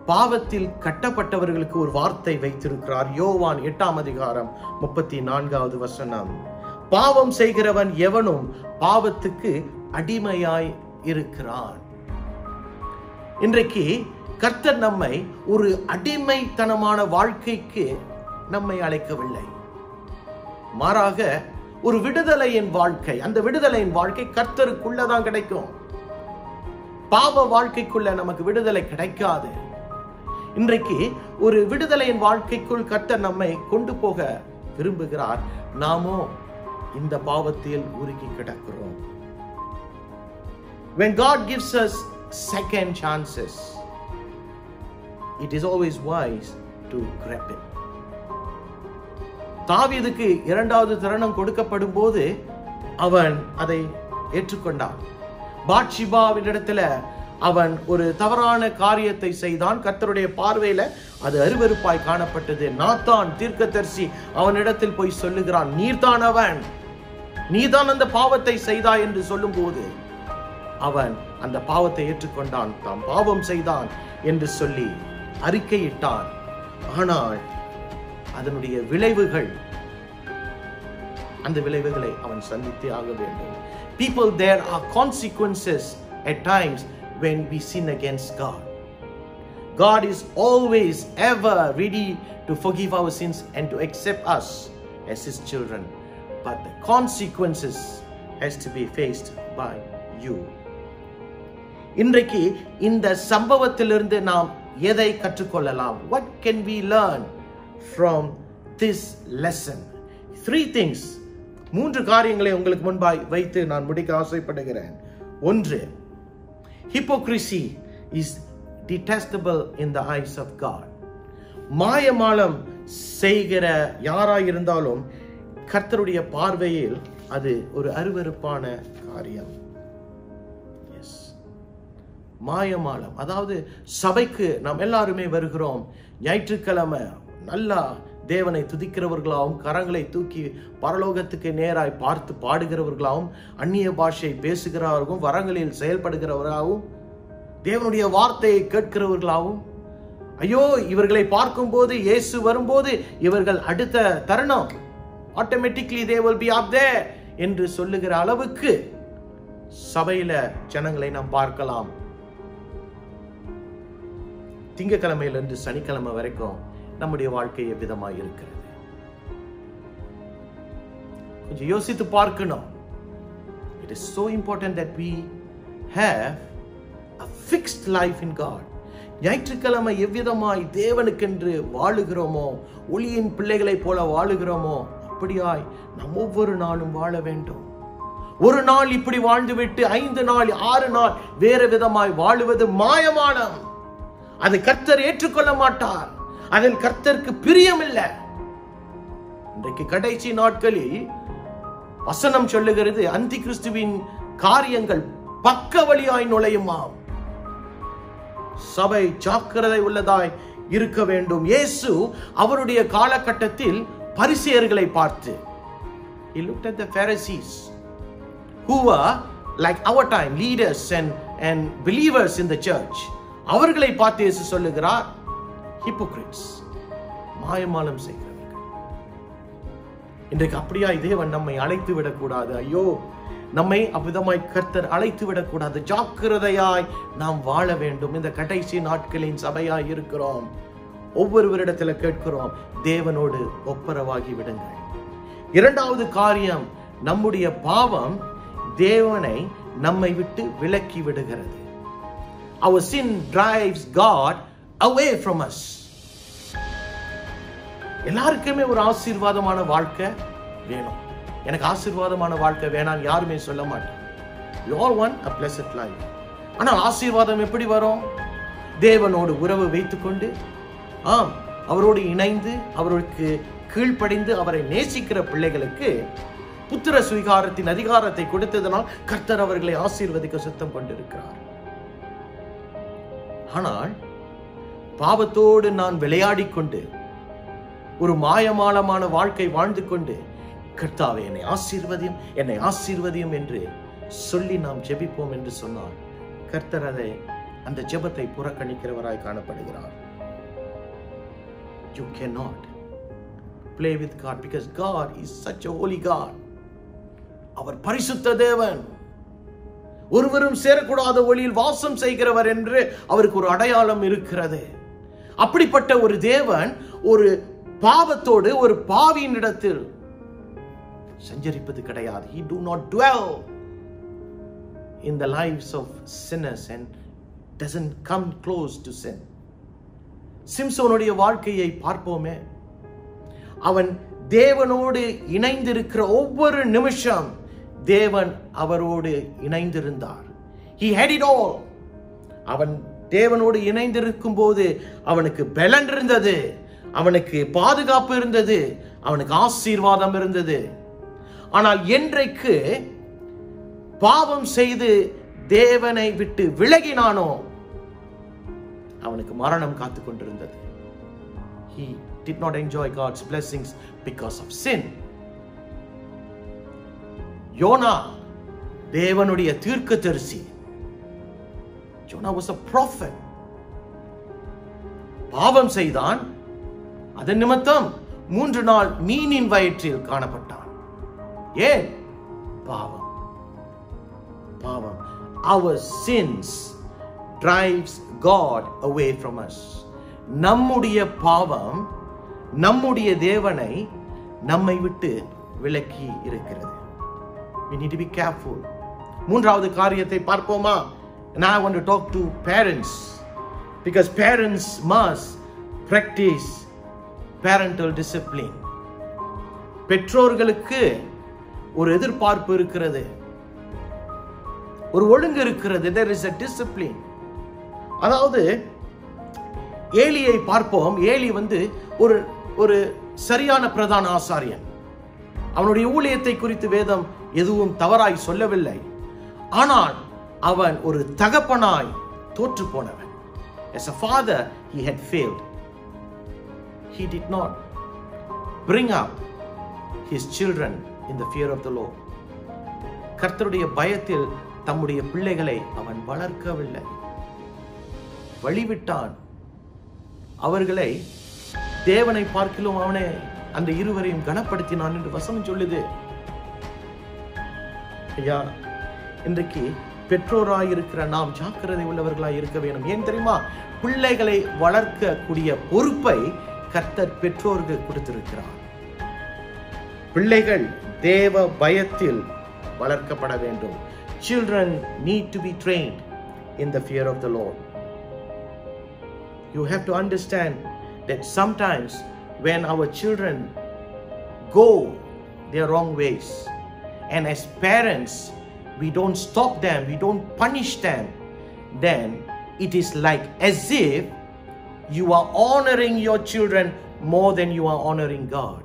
[SPEAKER 1] பாவத்தில் கட்டப்பட்டவர்களுக்கு ஒரு வார்த்தை வைத்திருக்கிறார். யோவான் 8ஆம் அதிகாரம் 34வது வசனம், பாவம் செய்கிறவன் எவனும் பாவத்துக்கு அடிமையாய் இருக்கிறான். இன்றைக்கு கர்த்தர் நம்மை ஒரு அடிமைத்தனமான வாழ்க்கைக்கு நம்மை அழைக்கவில்லை, மாறாக ஒரு விடுதலையின் வாழ்க்கை. அந்த விடுதலையின் வாழ்க்கை கர்த்தருக்குள்ளதான் கிடைக்கும். பாவ வாழ்க்கைக்குள்ள நமக்கு விடுதலை கிடைக்காது. இன்றைக்கு ஒரு விடுதலையின் வாழ்க்கைக்குள் கர்த்தர் நம்மை கொண்டு போக விரும்புகிறார். நாமோ இந்த பாவத்தில் உருகி கிடக்கிறோம். When God gives us second chances, it is always wise to grab it. தாவீதுக்கு 2வது தருணம் கொடுக்கப்படும் போது அவன் அதை ஏற்றுக்கொண்டான். பாத்ஷிபாவினிடத்துல அவன் ஒரு தவறான காரியத்தை செய்தான். கர்த்தருடைய பார்வையில அது அருவருப்பாய் காணப்பட்டது. நாத்தான் தீர்க்கதரிசி அவனிடத்தில் போய் சொல்லுகிறான், நீர்தான் அவன், நீதான் அந்த பாவத்தை செய்தாய் என்று சொல்லும் போது அவன் அந்த பாவத்தை ஏற்றுக்கொண்டான். தான் பாவம் செய்தான் என்று சொல்லி அறிக்கையிட்டான். ஆனால் அதனுடைய விளைவுகள், அந்த விளைவுகளை அவன் சந்தித்தே ஆக வேண்டும். People, there are consequences at times when we sin against God. God is always ever ready to forgive our sins and to accept us as his children, but the consequences has to be faced by you. இன்றைக்கு இந்த சம்பவத்திலிருந்து நாம் எதை கற்றுக்கொள்ளலாம்? What can we learn from this lesson? 3 things, 3 காரியங்களை உங்களுக்கு முன்பாய் வைத்து நான் முடிக்க ஆசைப்படுகிறேன். 1, hypocrisy is detestable in the eyes of God. மாயமாலம் செய்கிற யாராய் இருந்தாலும் கர்த்தருடைய பார்வையில் அது ஒரு அருவருப்பான காரியம். எஸ், மாயமாலம், அதாவது சபைக்கு நாம் எல்லாருமே வருகிறோம். ஞாயிற்றுக்கிழமை நல்லா தேவனை துதிக்கிறவர்களாகவும் கரங்களை தூக்கி பரலோகத்துக்கு நேராய் பார்த்து பாடுகிறவர்களாகவும் அந்நிய பாஷை பேசுகிறவர்களும் வரங்களில் செயல்படுகிறவர்களாகவும் தேவனுடைய வார்த்தையை கேட்கிறவர்களாகவும், ஐயோ இவர்களை பார்க்கும் போது இயேசு வரும்போது இவர்கள் அடுத்த தருணம் automatically they will be up there என்று சொல்லுகிற அளவுக்கு சபையில ஜனங்களை நாம் பார்க்கலாம். திங்கட்கிழமையிலிருந்து சனிக்கிழமை வரைக்கும் நம்முடைய வாழ்க்கை எவ்விதமாய் இருக்கிறது? கொஞ்சம் யோசித்து பார்க்கணும். It is so important that we have a fixed life in God. ஞாயிற்றுக்கிழமை எவ்விதமாய் தேவனுக்கென்று வாழுகிறோமோ, ஒளியின் பிள்ளைகளை போல வாழுகிறோமோ, அப்படியாய் நாம் ஒவ்வொரு நாளும் வாழ வேண்டும். ஒரு நாள் இப்படி வாழ்ந்துவிட்டு 5 நாள் 6 நாள் வேறு விதமாய் வாழுவது மாயமானம். அது கர்த்தர் ஏற்றுக்கொள்ள மாட்டார். அதில் கர்த்தருக்கு பிரியம் இல்லை. இன்றைக்கு கடைசி நாட்களில் வசனம் சொல்லுகிறது, அந்தி கிறிஸ்துவின் காரியங்கள் பக்க வழியாய் நுழையுமாம். சபை ஜாக்கிரதை உள்ளதாய் இருக்க வேண்டும். இயேசு அவருடைய காலகட்டத்தில் பரிசேயர்களை பார்த்து, he looked at the Pharisees who were like our time leaders and believers in the church. அவர்களை பார்த்து இயேசு சொல்லுகிறார், hypocrites, மாயமாலம் செய்கிறவர்கள். இன்றைக்கு அப்படியா தேவன் நம்மை அழைத்து விடக்கூடாது. ஐயோ, நம்மை அவ்விதமாய் கர்த்தர் அழைத்து விடக்கூடாது. ஜாக்கிரதையாய் நாம் வாழ வேண்டும். இந்த கடைசி நாட்களின் சபையாய் இருக்கிறோம். ஒவ்வொருவரிடத்துல கேட்கிறோம், தேவனோடு ஒப்புரவாகி விடுங்கள். 2வது காரியம், நம்முடைய பாவம் தேவனை நம்மை விட்டு விலக்கி விடுகிறது. Our sin drives God away from us. எல்லாருக்குமே ஒரு ஆசீர்வாதமான வாழ்க்கை வேணும். எனக்கு ஆசீர்வாதமான வாழ்க்கை வேணாம் யாருமே சொல்ல மாட்டேன். We all want a blessed life. ஆனால் ஆசீர்வாதம் எப்படி வரும்? தேவனோடு உறவு வைத்துக்கொண்டு, அவரோடு இணைந்து, அவருக்கு கீழ்ப்படிந்து, அவரை நேசிக்கிற பிள்ளைகளுக்கு புத்திர சுவிகாரத்தின் அதிகாரத்தை கொடுத்ததனால் கர்த்தர் அவர்களை ஆசீர்வதிக்க சுத்தம் கொண்டிருக்கிறார். ஆனால் பாவத்தோடு நான் விளையாடிக் கொண்டு ஒரு மாயமாலமான வாழ்க்கை வாழ்ந்து கொண்டு, கர்த்தாவே என்னை ஆசீர்வதியும், என்னை ஆசீர்வதியும் என்று சொல்லி நாம் ஜெபிப்போம் என்று சொன்னால் கர்த்தர் அந்த ஜெபத்தை புறக்கணிக்கிறவராய் காணப்படுகிறார். You cannot play with God because God is such a holy God. அவர் பரிசுத்த தேவன். ஒருவரும் சேரக்கூடாத ஒளியில் வாசம் செய்கிறவர் என்று அவருக்கு ஒரு அடையாளம் இருக்கிறது. அப்படிப்பட்ட ஒரு தேவன் ஒரு பாவத்தோடு ஒரு பாவியின் இடத்தில் சஞ்சரிப்பது கிடையாது. He do not dwell in the lives of sinners and doesn't come close to sin. சிம்சோனுடைய வாழ்க்கையை பார்ப்போமே. அவன் தேவனோடு இணைந்திருக்கிற ஒவ்வொரு நிமிஷம் தேவன் அவரோடு இணைந்திருந்தார். He had it all. அவன் தேவனோடு இணைந்திருக்கும் போது அவனுக்கு பலன் இருந்தது, அவனுக்கு பாதுகாப்பு இருந்தது, அவனுக்கு ஆசீர்வாதம் இருந்தது. ஆனால் என்றைக்கு பாவம் செய்து தேவனை விட்டு விலகினானோ அவனுக்கு மரணம் காத்துக் கொண்டிருந்தது. He did not enjoy God's blessings because of sin. யோனா தேவனுடைய தீர்க்கதரிசி. யோனா was a prophet. பாவம் செய்தான். அதன் நிமித்தம் 3 நாள் மீனின் வயிற்றில் காணப்பட்டான். ஏன்? பாவம். பாவம். Our sins drives God away from us. நம்முடைய பாவம் நம்முடைய தேவனை நம்மை விட்டு விலக்கி இருக்கிறது. We need to be careful. 3வது காரியத்தை பார்ப்போமா? And I want to talk to parents because parents must practice parental discipline. பெற்றோர்களுக்கு ஒரு எதிர்பார்ப்பு இருக்கிறது, ஒரு ஒழுங்கு இருக்கிறது. There is a discipline. அதாவது ஏலியை பார்ப்போம். ஏலி ஒரு ஒரு சரியான பிரதான ஆசாரியன். அவனுடைய ஊழியத்தை குறித்து வேதம் எதுவும் தவறாய் சொல்லவில்லை. ஆனால் அவன் ஒரு தகப்பனாய் தோற்று போனவன். As a father he had failed. He did not bring up his children in the fear of the Lord. கர்த்தருடைய பயத்தில் தம்முடைய பிள்ளைகளை அவன் வளர்க்கவில்லை, வழிவிட்டான். அவர்களை தேவனை பார்க்கிலும் அவனை அந்த இருவரையும் கனப்படுத்தினான் என்று வசனம் சொல்லுது. ஐயா, இன்றைக்கு பெற்றோராயிருக்கிற நாம் ஜாக்கிரதை உள்ளவர்களாய் இருக்க வேண்டும். ஏன் தெரியுமா? பிள்ளைகளை வளர்க்கக்கூடிய பொறுப்பை கர்த்தர் பெற்றோர்கள் கொடுத்திருக்கிறார். பிள்ளைகள் தேவ பயத்தில் வளர்க்கப்பட வேண்டும். Children need to be trained in the fear of the Lord. You have to understand that sometimes when our children go their wrong ways, and as parents we don't stop them, we don't punish them, then it is like as if you are honoring your children more than you are honoring God.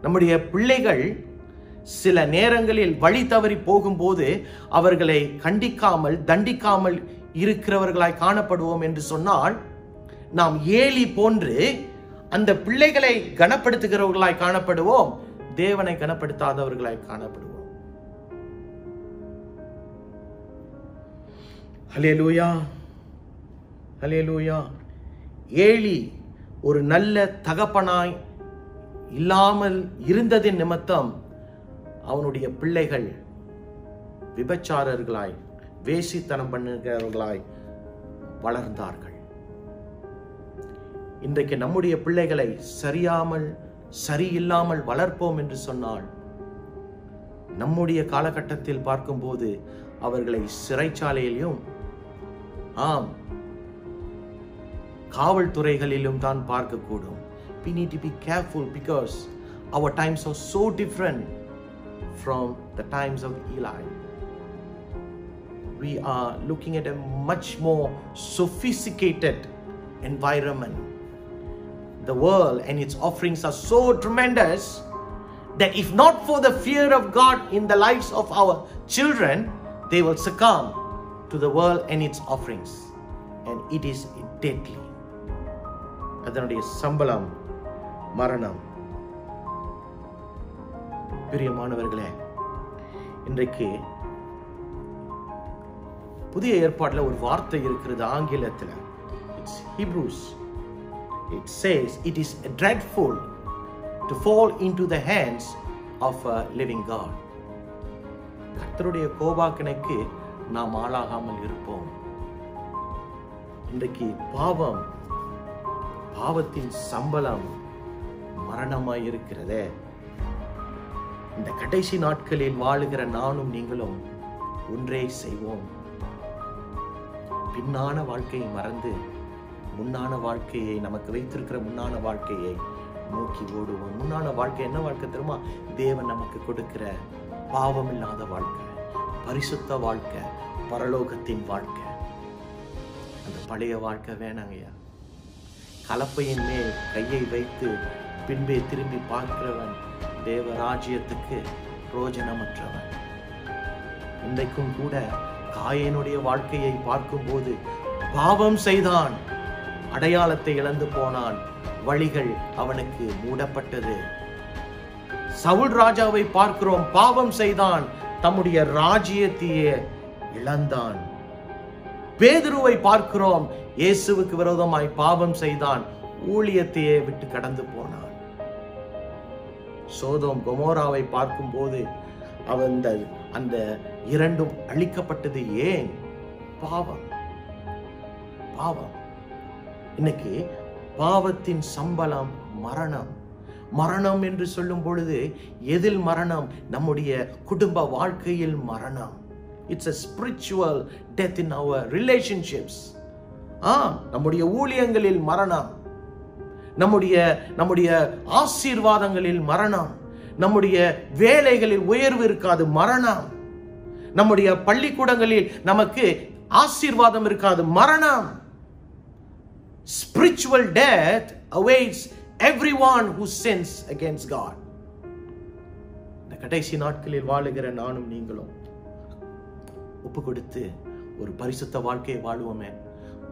[SPEAKER 1] நம்முடைய பிள்ளைகள் சில நேரங்களில் வழி தவறி போகும்போது அவர்களை கண்டிக்காமல் தண்டிக்காமல் இருக்கிறவர்களாய் காணப்படுவோம் என்று சொன்னால், நாம் ஏலி போன்று அந்த பிள்ளைகளை கனப்படுத்துகிறவர்களாய் காணப்படுவோம், தேவனை கனப்படுத்தாதவர்களாய் காணப்படுவோம். ஹல்லேலூயா, ஹல்லேலூயா. ஏலி ஒரு நல்ல தகப்பனாய் இல்லாமல் இருந்ததின் நிமித்தம் அவனுடைய பிள்ளைகள் விபச்சாரர்களாய் வேசித்தனம் பண்ணுகிறவர்களாய் வளர்ந்தார்கள். இன்றைக்கு நம்முடைய பிள்ளைகளை சரியில்லாமல் வளர்ப்போம் என்று சொன்னால், நம்முடைய காலகட்டத்தில் பார்க்கும்போது அவர்களை சிறைச்சாலையிலும் காவல்துறைகளிலும் தான் பார்க்கக்கூடும். We need to be careful because our times are so different from the times of Eli. We are looking at a much more sophisticated environment. The world and its offerings are so tremendous that if not for the fear of God in the lives of our children, they will succumb to the world and its offerings, and it is deadly. அதனுடைய சம்பளம் மரணம். பிரியமானவர்களே, இன்றைக்கு புதிய ஏற்பாட்டில் ஒரு வார்த்தை இருக்கிறது ஆங்கிலத்தில். It's Hebrews. It says it is dreadful to fall into the hands of a living God. கர்த்தருடைய கோபாக்கினைக்கு நாம் ஆளாகாமல் இருப்போம். இன்றைக்கு பாவத்தின் சம்பளம் மரணமாய் இருக்கிறதே. இந்த கடைசி நாட்களில் வாழுகிற நானும் நீங்களும் ஒன்றே செய்வோம். பின்னான வாழ்க்கையை மறந்து முன்னான வாழ்க்கையை, நமக்கு வைத்திருக்கிற முன்னான வாழ்க்கையை நோக்கி ஓடுவோம். முன்னான வாழ்க்கை என்ன வாழ்க்கை தெரியுமா? தேவன் நமக்கு கொடுக்கிற பாவம் இல்லாத வாழ்க்கை, பரிசுத்த வாழ்க்கை, பரலோகத்தின் வாழ்க்கை. அந்த பழைய வாழ்க்கை வேணாங்கய்யா. கலப்பையின் மேல் கையை வைத்து பின்பே திரும்பி பார்க்கிறவன் தேவ ராஜ்யத்துக்கு பிரயோஜனமற்றவன். இன்றைக்கும் கூட காயனுடைய வாழ்க்கையை பார்க்கும்போது பாவம் செய்தான், அடையாளத்தை இழந்து போனான், வழிகள் அவனுக்கு மூடப்பட்டது. சவுல் ராஜாவை பார்க்கிறோம், பாவம் செய்தான், தம்முடைய ராஜ்யத்தையே இழந்தான். பேதுருவை பார்க்கிறோம், இயேசுவுக்கு விரோதமாய் பாவம் செய்தான், ஊழியத்தையே விட்டு கடந்து போனான். சோதோம் கொமோராவை பார்க்கும்போது அந்த இரண்டும் அழிக்கப்பட்டது. ஏன்? பாவம். இன்னைக்கு பாவத்தின் சம்பளம் மரணம். மரணம் என்று சொல்லும் பொழுது எதில் மரணம்? நம்முடைய குடும்ப வாழ்க்கையில் மரணம். It's a spiritual death in our relationships. நம்முடைய ஊழியங்களில் மரணம், நம்முடைய ஆசீர்வாதங்களில் மரணம், நம்முடைய வேலைகளில் உயர்வு இருக்காது, மரணம். நம்முடைய பள்ளிக்கூடங்களில் நமக்கு ஆசீர்வாதம் இருக்காது, மரணம். Spiritual death awaits everyone who sins against God. இந்த கடைசி நாட்களில் வாழுகிற நானும் நீங்களும் ஒப்பு கொடுத்து ஒரு பரிசுத்த வாழ்க்கையை வாழுவோமே.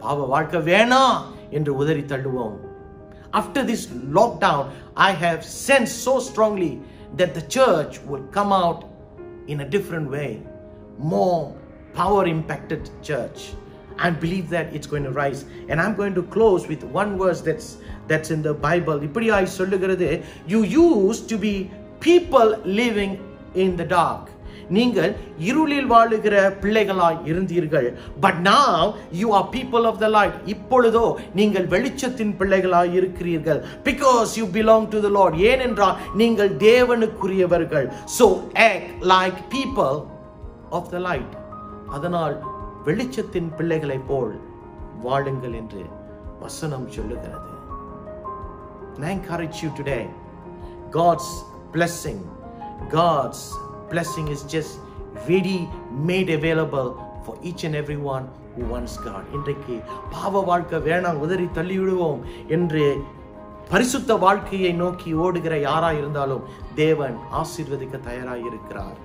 [SPEAKER 1] பாவ வாழ்க்கை வேணாம் என்று உதறி தள்ளுவோம். After this lockdown, I have sensed so strongly that the church will come out in a different way, more power impacted church. I believe that it's going to rise, and I'm going to close with one verse that's in the Bible. இப்படியாய் சொல்லுகிறது, you used to be people living in the dark. நீங்கள் இருளில் வாழுகிற பிள்ளைகளாய் இருந்தீர்கள், but now you are people of the light. இப்பொழுதோ நீங்கள் வெளிச்சத்தின் பிள்ளைகளாய் இருக்கிறீர்கள், because you belong to the Lord. ஏனென்றால் நீங்கள் தேவனுக்குரியவர்கள். So act like people of the light. அதனால் வெளிச்சத்தின் பிள்ளைகளை போல் வாழுங்கள் என்று வசனம் சொல்லுகிறது. And I encourage you today, God's blessing is just ready made available for each and every one who wants God. இன்றைக்கு பாவ வாழ்க்கை வேணாம், உதறி தள்ளிவிடுவோம் என்று பரிசுத்த வாழ்க்கையை நோக்கி ஓடுகிற யாராய் இருந்தாலும் தேவன் ஆசீர்வதிக்க தயாராய் இருக்கிறார்.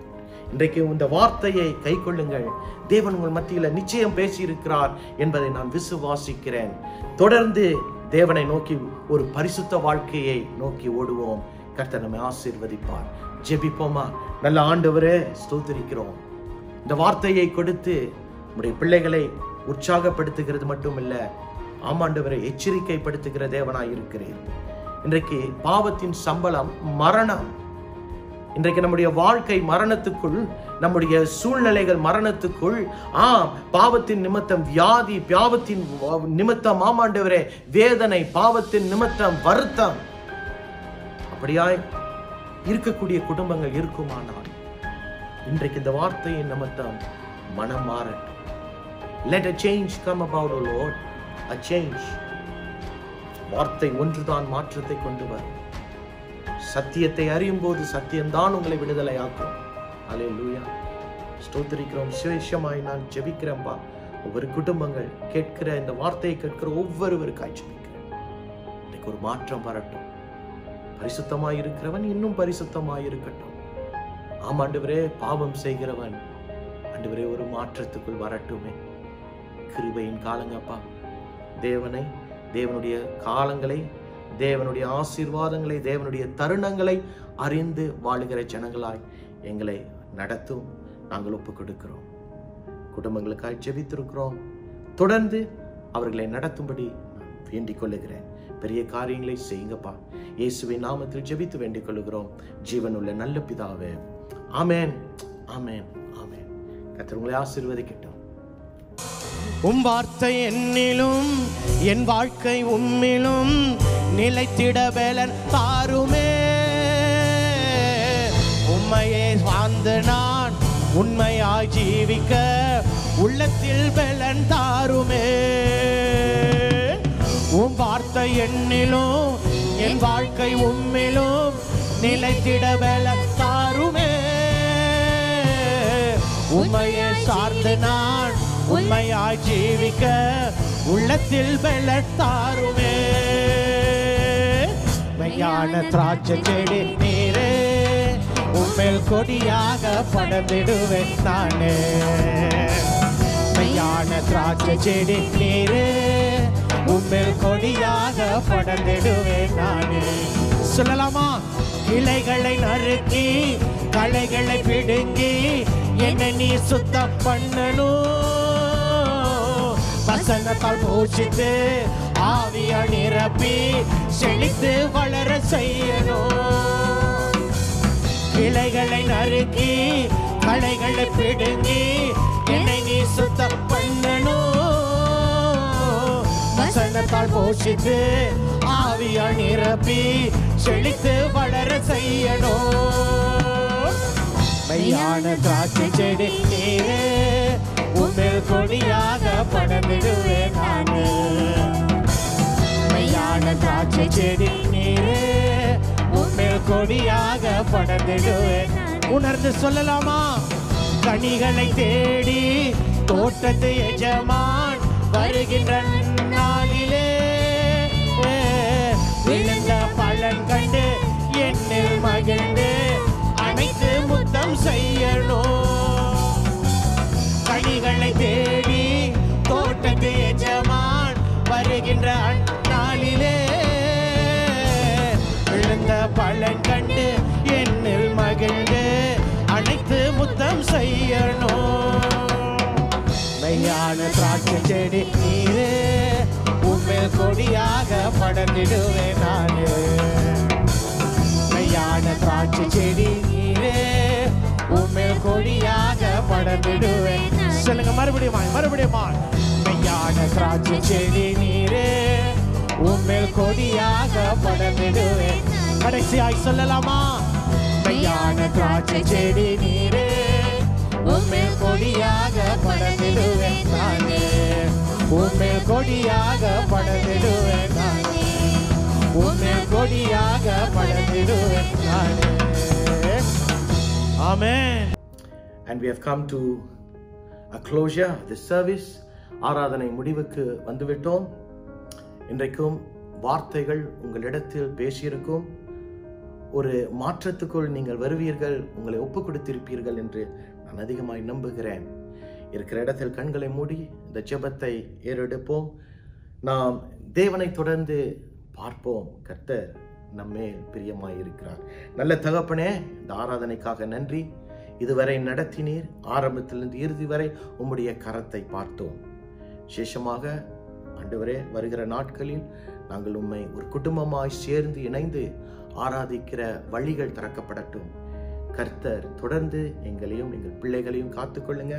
[SPEAKER 1] இன்றைக்கு இந்த வார்த்தையை கை கொள்ளுங்கள். தேவன் உங்கள் மத்தியில் நிச்சயம் பேசி இருக்கிறார் என்பதை நான் விசுவாசிக்கிறேன். தொடர்ந்து தேவனை நோக்கி ஒரு பரிசுத்த வாழ்க்கையை நோக்கி ஓடுவோம். கர்த்தர் நம்மை ஆசீர்வதிப்பார். ஜெபிப்போமா? நல்ல ஆண்டவரே, ஸ்தோத்திரிக்கிறோம். இந்த வார்த்தையை கொடுத்து நம்முடைய பிள்ளைகளை உற்சாகப்படுத்துகிறது மட்டுமில்ல, ஆமாண்டவரை எச்சரிக்கைப்படுத்துகிற தேவனாய் இருக்கிறேன். இன்றைக்கு பாவத்தின் சம்பளம் மரணம். இன்றைக்கு நம்முடைய வாழ்க்கை மரணத்துக்குள், நம்முடைய சூழ்நிலைகள் மரணத்துக்குள், பாவத்தின் நிமித்தம் வியாதி, பாவத்தின் நிமித்தம் ஆமாண்டவரே வேதனை, பாவத்தின் நிமித்தம் வருத்தம், அப்படியாய் இருக்கக்கூடிய குடும்பங்கள் இருக்குமானால் இன்றைக்கு இந்த வார்த்தையின் நிமித்தம் மனம் மாறட்டும். Let a change come about, O Lord, a change. வார்த்தை ஒன்றுதான் மாற்றத்தை கொண்டு வரும். சத்தியத்தை அறியும் போது சத்தியம்தான் உங்களை விடுதலையாக்கும். அல்லேலூயா. ஸ்தோத்திரிக்கிறோம். விசேஷமாய் நான் ஜெபிக்கிறேன்பா. ஒவ்வொரு குடும்பங்கள் கேட்கிற இந்த வார்த்தையை கேட்கிற ஒவ்வொருவருக்காய் ஜெபிக்கிறேன். இன்னைக்கு ஒரு மாற்றம் வரட்டும். பரிசுத்தமாய் இருக்கிறவன் இன்னும் பரிசுத்தமாய் இருக்கட்டும். ஆமாண்டவரே, பாவம் செய்கிறவன் ஆண்டவரே ஒரு மாற்றத்துக்குள் வரட்டுமே. கிருபையின் காலங்கப்பா. தேவனுடைய காலங்களை, தேவனுடைய ஆசீர்வாதங்களை, தேவனுடைய தருணங்களை அறிந்து வாழுகிற ஜனங்களாய் எங்களை நடத்தும். நாங்கள் ஒப்புக் கொடுக்கிறோம். குடும்பங்களுக்காய் ஜெபித்திருக்கிறோம். தொடர்ந்து அவர்களை நடத்தும்படி வேண்டிக் கொள்ளுகிறேன். பெரிய காரியங்களை செய்யுங்கப்பா. இயேசுவின் நாமத்தில் ஜெபித்து வேண்டிக் கொள்ளுகிறோம். ஜீவனுள்ள நல்ல பிதாவே, ஆமென், ஆமென், ஆமென். கர்த்தர் உங்களை ஆசீர்வதிக்கட்டும்.
[SPEAKER 2] உம் வார்த்தை என்னிலும், என் வாழ்க்கை உம்மிலும் நிலைத்திட பலன் தாருமே. உம்மையே வாழ்ந்து நான் உண்மையாய் ஜீவிக்க உள்ளத்தில் பலன் தாருமே. உம் வார்த்தை என்னிலும், என் வாழ்க்கை உம்மிலும் நிலைத்திட பலன் தாருமே. உம்மையே சார்ந்து நான் உண்மையாய் ஜீவிக்க உள்ளத்தில் பலன் தாருமே. மெய்யான திராட்சை செடி நீரே, உம்மேல் கொடியாக படர்ந்திடுவேன் நானே. மெய்யான திராட்சை செடி நீரே, உம்மேல் கொடியாக படர்ந்திடுவேன் நானே. சொல்லலாமா? கிளைகளை நறுக்கி களைகளை பிடுங்கி என்னை நீ சுத்தம் பண்ணணும். வசனத்தால் போஷித்து ஆவியா நிரப்பி செழித்து வளர செய்யணும். கிளைகளை நறுக்கி களைகளை பிடுங்கி என்னை நீ சுத்தம் பண்ணணும். வசனத்தால் போஷித்து ஆவியா நிரப்பி செழித்து வளர செய்யணும். மெய்யான திராட்சை செடி நீரே, உம்மேல் கொடியாக படர்ந்திடுவேன் நானே. மெய்யான திராட்சை செடி நீரே, உம்மேல் கொடியாக படர்ந்திடுவேன். உணர்ந்து சொல்லலாமா? கனிகளை தேடி தோட்டத்து எஜமான் வருகின்ற நாளிலே, விழுந்த பலன் கண்டு என்னில் மகிழ்ந்து அனைத்து முத்தம் செய்யணும். கனிகளை தேடி தோட்டத்து எஜமான் வருகின்ற நாளிலே, விழுந்த பலன் கண்டு என்னில் மகிழ்ந்து அனைத்து முத்தம் செய்யணும். மெய்யான திராட்சை செடி நீரே, உம்மேல் கொடியாக படர்ந்திடுவேன் நானே. மெய்யான திராட்சை செடி நீரே, உம்மேல் கொடியாக படர்ந்திடுவேன். சொல்லுங்க மறுபடியும் மறுபடியும். மெய்யான திராட்சை செடி நீரே, உம்மேல் கொடியாக படர்ந்திடுவேன். கடைசியாய் சொல்லலாமா? மெய்யான திராட்சை செடி நீரே, உம்மேல் கொடியாக படர்ந்திடுவேன் நானே. உம்மேல் கொடியாக படர்ந்திடுவேன் நானே. உம்மேல் கொடியாக படர்ந்திடுவேன் நானே. Amen.
[SPEAKER 1] And we have come to a closure of this service. ஆராதனை முடிவுக்கு வந்துவிட்டோம். இன்றைக்கும் வார்த்தைகள் உங்களிடத்தில் பேசியிருக்கும். ஒரு மாற்றத்துக்குள் நீங்கள் வருவீர்கள், உங்களை ஒப்பு கொடுத்திருப்பீர்கள் என்று நான் அதிகமாய் நம்புகிறேன். இருக்கிற இடத்தில் கண்களை மூடி இந்த ஜெபத்தை ஏறெடுப்போம். நாம் தேவனை தொடர்ந்து பார்ப்போம். கர்த்தர் நம்மேல் பிரியமாய் இருக்கிறார். நல்ல தகப்பனே, இந்த ஆராதனைக்காக நன்றி. இதுவரை நடத்தினீர். ஆரம்பத்திலிருந்து இறுதி வரை உம்முடைய கரத்தை பார்த்தோம். விசேஷமாக ஆண்டவரே, வருகிற நாட்களில் நாங்கள் உம்மை ஒரு குடும்பமாய் சேர்ந்து இணைந்து ஆராதிக்கிற வழிகள் திறக்கப்படட்டும். கர்த்தர் தொடர்ந்து எங்களையும் எங்கள் பிள்ளைகளையும் காத்துக்கொள்ளுங்க.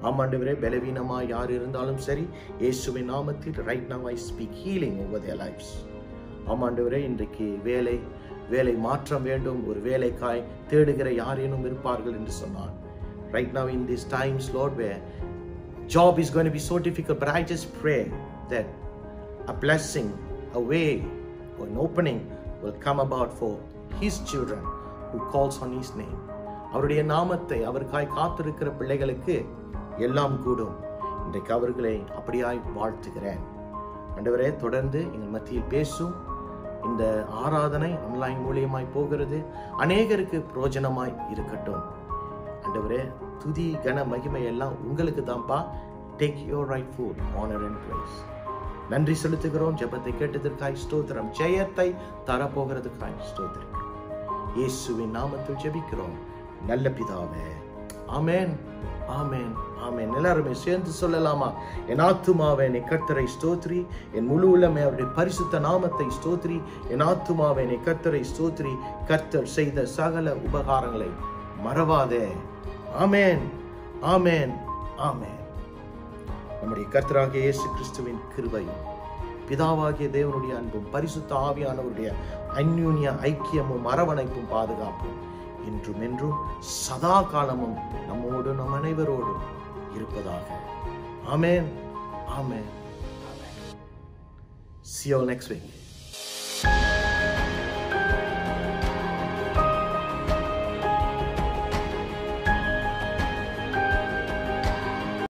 [SPEAKER 1] ஆமாண்டவரே, பலவீனமாய் யார் இருந்தாலும் சரி, இயேசுவின் நாமத்தில் right now I speak healing over their lives. ஆமாண்டவரே, இன்றைக்கு வேலை மாற்றம் வேண்டும், ஒரு வேலைக்காய் தேடுகிற யாரேனும் இருப்பார்கள் என்று சொன்னார். Right now in these times, Lord, where job is going to be so difficult, but I just pray that a blessing, a way, or an opening will come about for His children who calls on His name. அவருடைய நாமத்தை அவருக்காய் காத்திருக்கிற பிள்ளைகளுக்கு எல்லாம் கூடும். இன்றைக்கு அவர்களை அப்படியாய் வாழ்த்துகிறேன். ஆண்டவரே, தொடர்ந்து எங்கள் மத்தியில் பேசும். இந்த ஆராதனை ஆன்லைன் மூலியமாய் போகிறது, அநேகருக்கு பிரயோஜனமாய் இருக்கட்டும். ஆண்டவரே, துதி கன மகிமை எல்லாம் உங்களுக்கு தான்ப்பா. Take your rightful honour and praise. நன்றி செலுத்துகிறோம். ஜெபத்தை கேட்டதற்காய் ஸ்தோத்திரம். ஜெயத்தை தரப்போகிறதுக்காய் ஸ்தோத்திரம். இயேசுவின் நாமத்தில் ஜெபிக்கிறோம் நல்ல பிதாவே. ஆமென், ஆமென், ஆமென். எல்லாருமே சேர்ந்து சொல்லலாமா? என் ஆத்துமாவே நீ கர்த்தரை ஸ்தோத்ரி, என் முழு உள்ளமே அவருடைய பரிசுத்த நாமத்தை ஸ்தோத்ரி. என் ஆத்துமாவே நீ கர்த்தரை ஸ்தோத்ரி, கர்த்தர் செய்த சகல உபகாரங்களை மறவாதே. ஆமென், ஆமென், ஆமென். நம்முடைய கர்த்தராகிய இயேசு கிறிஸ்துவின் கிருபையும் பிதாவாகிய தேவனுடைய அன்பும் பரிசுத்த ஆவியானவருடைய அந்யோன்ய ஐக்கியமும் அரவணைப்பும் பாதுகாப்பும் இன்றும் என்றும் சதா காலமும் நம்மோடு நம் அனைவரோடும் இருப்பதாக. ஆமென், ஆமென், ஆமென். See you all next week.